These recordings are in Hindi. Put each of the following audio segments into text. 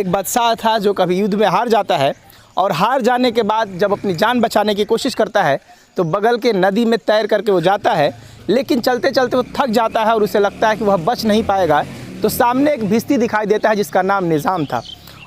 एक बादशाह था जो कभी युद्ध में हार जाता है और हार जाने के बाद जब अपनी जान बचाने की कोशिश करता है तो बगल के नदी में तैर करके वो जाता है, लेकिन चलते चलते वो थक जाता है और उसे लगता है कि वह बच नहीं पाएगा। तो सामने एक भिश्ती दिखाई देता है जिसका नाम निज़ाम था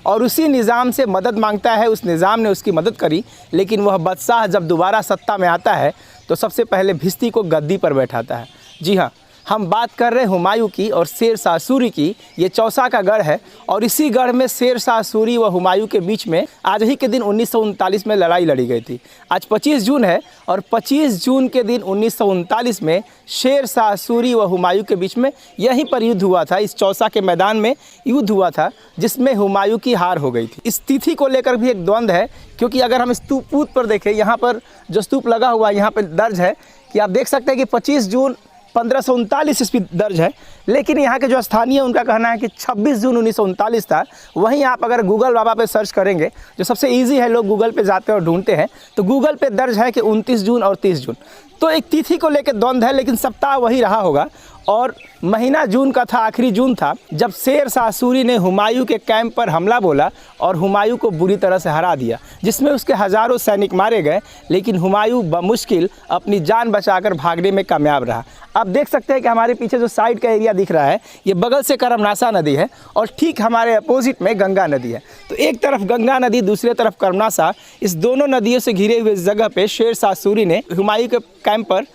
और उसी निज़ाम से मदद मांगता है। उस निज़ाम ने उसकी मदद करी, लेकिन वह बादशाह जब दोबारा सत्ता में आता है तो सबसे पहले भिश्ती को गद्दी पर बैठाता है। जी हाँ, हम बात कर रहे हैं हुमायूं की और शेर शाह सूरी की। ये चौसा का गढ़ है और इसी गढ़ में शेर शाह सूरी व हुमायूं के बीच में आज ही के दिन 1939 में लड़ाई लड़ी गई थी। आज 25 जून है और 25 जून के दिन 1939 में शेर शाह सूरी व हुमायूं के बीच में यहीं पर युद्ध हुआ था। इस चौसा के मैदान में युद्ध हुआ था जिसमें हुमायूं की हार हो गई थी। इस तिथि को लेकर भी एक द्वंद्व है, क्योंकि अगर हम स्तूप पर देखें, यहाँ पर जो स्तूप लगा हुआ है यहाँ पर दर्ज है कि आप देख सकते हैं कि 25 जून 1539 ईस्वी दर्ज है, लेकिन यहाँ के जो स्थानीय उनका कहना है कि 26 जून 1939 था। वहीं आप अगर गूगल बाबा पे सर्च करेंगे, जो सबसे इजी है, लोग गूगल पे जाते हैं और ढूंढते हैं, तो गूगल पे दर्ज है कि 29 जून और 30 जून। तो एक तिथि को लेकर द्वंद्व है, लेकिन सप्ताह वही रहा होगा। और महीना जून का था, आखिरी जून था, जब शेर शाह सूरी ने हुमायूं के कैंप पर हमला बोला और हुमायूं को बुरी तरह से हरा दिया, जिसमें उसके हज़ारों सैनिक मारे गए, लेकिन हुमायूं बमुश्किल अपनी जान बचाकर भागने में कामयाब रहा। आप देख सकते हैं कि हमारे पीछे जो साइड का एरिया दिख रहा है, ये बगल से करमनासा नदी है और ठीक हमारे अपोजिट में गंगा नदी है। तो एक तरफ गंगा नदी, दूसरी तरफ करमनासा, इस दोनों नदियों से घिरे हुए इस जगह पे शेर शाह सूरी ने हुमायूं के कैंप पर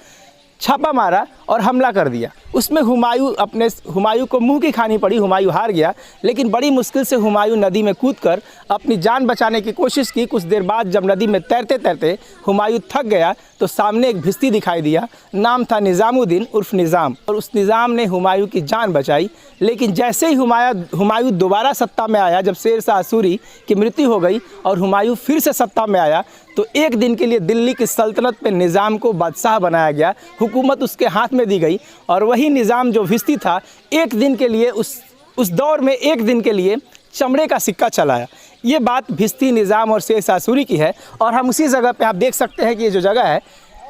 छापा मारा और हमला कर दिया। उसमें हुमायूं को मुंह की खानी पड़ी, हुमायूं हार गया, लेकिन बड़ी मुश्किल से हुमायूं नदी में कूदकर अपनी जान बचाने की कोशिश की। कुछ देर बाद जब नदी में तैरते तैरते हुमायूं थक गया तो सामने एक भिश्ती दिखाई दिया, नाम था निज़ामुद्दीन उर्फ निज़ाम, और उस निज़ाम ने हुमायूं की जान बचाई। लेकिन जैसे ही हुमायूं दोबारा सत्ता में आया, जब शेर शाह सूरी की मृत्यु हो गई और हुमायूं फिर से सत्ता में आया, तो एक दिन के लिए दिल्ली की सल्तनत पे निज़ाम को बादशाह बनाया गया, हुकूमत उसके हाथ में दी गई। और वही निज़ाम जो भिश्ती था, एक दिन के लिए उस दौर में एक दिन के लिए चमड़े का सिक्का चलाया। ये बात भिश्ती, निज़ाम और शेर शाह सूरी की है। और हम उसी जगह पे आप देख सकते हैं कि ये जो जगह है,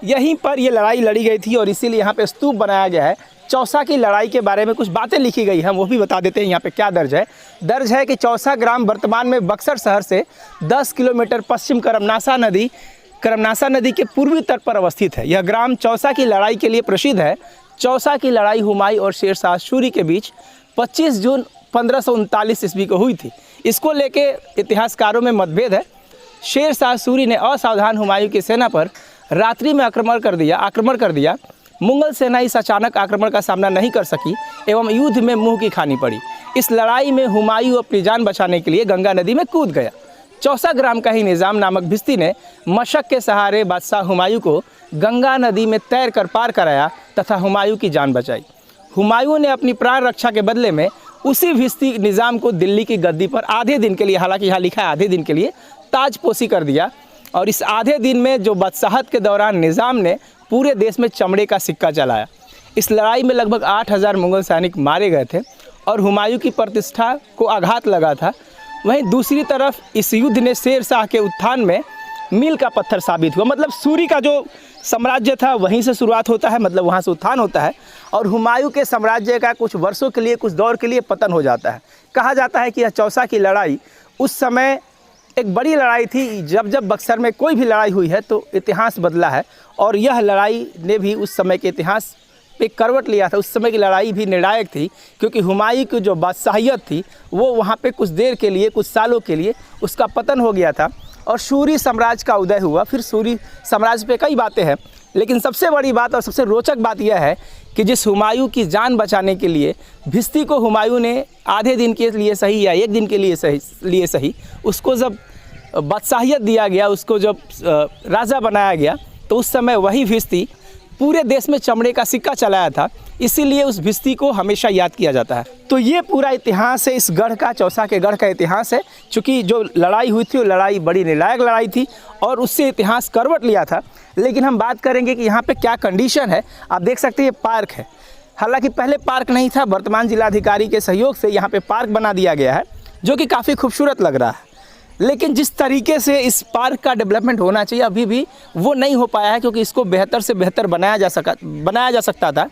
यहीं पर ये लड़ाई लड़ी गई थी और इसीलिए यहाँ पे स्तूप बनाया गया है। चौसा की लड़ाई के बारे में कुछ बातें लिखी गई हैं, वो भी बता देते हैं। यहाँ पे क्या दर्ज है? दर्ज है कि चौसा ग्राम वर्तमान में बक्सर शहर से 10 किलोमीटर पश्चिम करमनासा नदी के पूर्वी तट पर अवस्थित है। यह ग्राम चौसा की लड़ाई के लिए प्रसिद्ध है। चौसा की लड़ाई हुमायूं और शेर शाह सूरी के बीच 25 जून 1539 ईस्वी को हुई थी। इसको लेके इतिहासकारों में मतभेद है। शेर शाह सूरी ने असावधान हुमायूं की सेना पर रात्रि में आक्रमण कर दिया। मुगल सेना इस अचानक आक्रमण का सामना नहीं कर सकी एवं युद्ध में मुंह की खानी पड़ी। इस लड़ाई में हुमायूं अपनी जान बचाने के लिए गंगा नदी में कूद गया। चौसा ग्राम का ही निज़ाम नामक भिश्ती ने मशक के सहारे बादशाह हुमायूं को गंगा नदी में तैर कर पार कराया तथा हुमायूं की जान बचाई। हुमायूं ने अपनी प्राण रक्षा के बदले में उसी भिश्ती निज़ाम को दिल्ली की गद्दी पर आधे दिन के लिए, हालांकि यहाँ लिखा है आधे दिन के लिए, ताजपोशी कर दिया। और इस आधे दिन में जो बादशाहत के दौरान निज़ाम ने पूरे देश में चमड़े का सिक्का चलाया। इस लड़ाई में लगभग 8000 मुगल सैनिक मारे गए थे और हुमायूं की प्रतिष्ठा को आघात लगा था। वहीं दूसरी तरफ इस युद्ध ने शेर शाह के उत्थान में मील का पत्थर साबित हुआ। मतलब सूरी का जो साम्राज्य था वहीं से शुरुआत होता है, मतलब वहाँ से उत्थान होता है, और हुमायूं के साम्राज्य का कुछ वर्षों के लिए, कुछ दौर के लिए पतन हो जाता है। कहा जाता है कि यह चौसा की लड़ाई उस समय एक बड़ी लड़ाई थी। जब जब बक्सर में कोई भी लड़ाई हुई है तो इतिहास बदला है, और यह लड़ाई ने भी उस समय के इतिहास पे करवट लिया था। उस समय की लड़ाई भी निर्णायक थी, क्योंकि हुमायूं की जो बादशाहियत थी वो वहाँ पे कुछ देर के लिए, कुछ सालों के लिए उसका पतन हो गया था और सूरी साम्राज्य का उदय हुआ। फिर सूरी साम्राज्य पे कई बातें हैं, लेकिन सबसे बड़ी बात और सबसे रोचक बात यह है कि जिस हुमायूं की जान बचाने के लिए भिश्ती को हुमायूं ने आधे दिन के लिए सही या एक दिन के लिए सही उसको जब बादशाहियत दिया गया, उसको जब राजा बनाया गया, तो उस समय वही भिश्ती पूरे देश में चमड़े का सिक्का चलाया था। इसीलिए उस भिश्ती को हमेशा याद किया जाता है। तो ये पूरा इतिहास है इस गढ़ का, चौसा के गढ़ का इतिहास है। चूँकि जो लड़ाई हुई थी वो लड़ाई बड़ी निर्णायक लड़ाई थी और उससे इतिहास करवट लिया था। लेकिन हम बात करेंगे कि यहाँ पे क्या कंडीशन है। आप देख सकते हैं ये पार्क है। हालांकि पहले पार्क नहीं था, वर्तमान जिलाधिकारी के सहयोग से यहाँ पे पार्क बना दिया गया है, जो कि काफ़ी खूबसूरत लग रहा है। लेकिन जिस तरीके से इस पार्क का डेवलपमेंट होना चाहिए अभी भी वो नहीं हो पाया है, क्योंकि इसको बेहतर से बेहतर बनाया जा सकता था।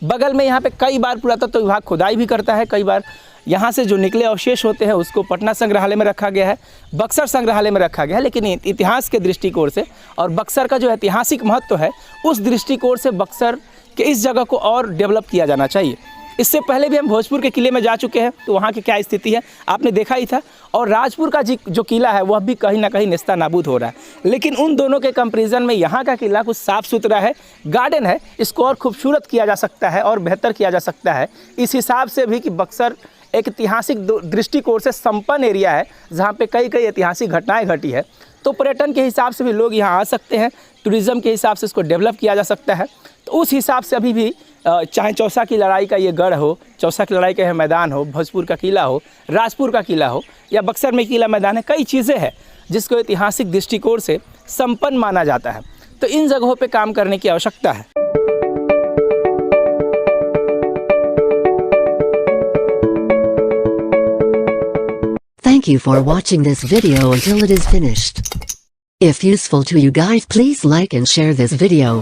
बगल में यहाँ पे कई बार पुरातत्व विभाग खुदाई भी करता है, कई बार यहाँ से जो निकले अवशेष होते हैं उसको पटना संग्रहालय में रखा गया है, बक्सर संग्रहालय में रखा गया है। लेकिन इतिहास के दृष्टिकोण से और बक्सर का जो ऐतिहासिक महत्व है उस दृष्टिकोण से बक्सर के इस जगह को और डेवलप किया जाना चाहिए। इससे पहले भी हम भोजपुर के किले में जा चुके हैं, तो वहाँ की क्या स्थिति है आपने देखा ही था। और राजपुर का जो किला है वह भी कहीं ना कहीं नेस्ता नाबूद हो रहा है। लेकिन उन दोनों के कंपैरिजन में यहाँ का किला कुछ साफ़ सुथरा है, गार्डन है, इसको और खूबसूरत किया जा सकता है और बेहतर किया जा सकता है। इस हिसाब से भी कि बक्सर एक ऐतिहासिक दृष्टिकोण से संपन्न एरिया है जहाँ पे कई ऐतिहासिक घटनाएं घटी है। तो पर्यटन के हिसाब से भी लोग यहाँ आ सकते हैं, टूरिज़्म के हिसाब से इसको डेवलप किया जा सकता है। तो उस हिसाब से अभी भी चाहे चौसा की लड़ाई का ये गढ़ हो, चौसा की लड़ाई का यह मैदान हो, भोजपुर का किला हो, राजपुर का किला हो या बक्सर में किला मैदान है, कई चीज़ें हैं जिसको ऐतिहासिक दृष्टिकोण से संपन्न माना जाता है। तो इन जगहों पे काम करने की आवश्यकता है। Thank you for watching this video until it is finished. If useful to you guys, please like and share this video.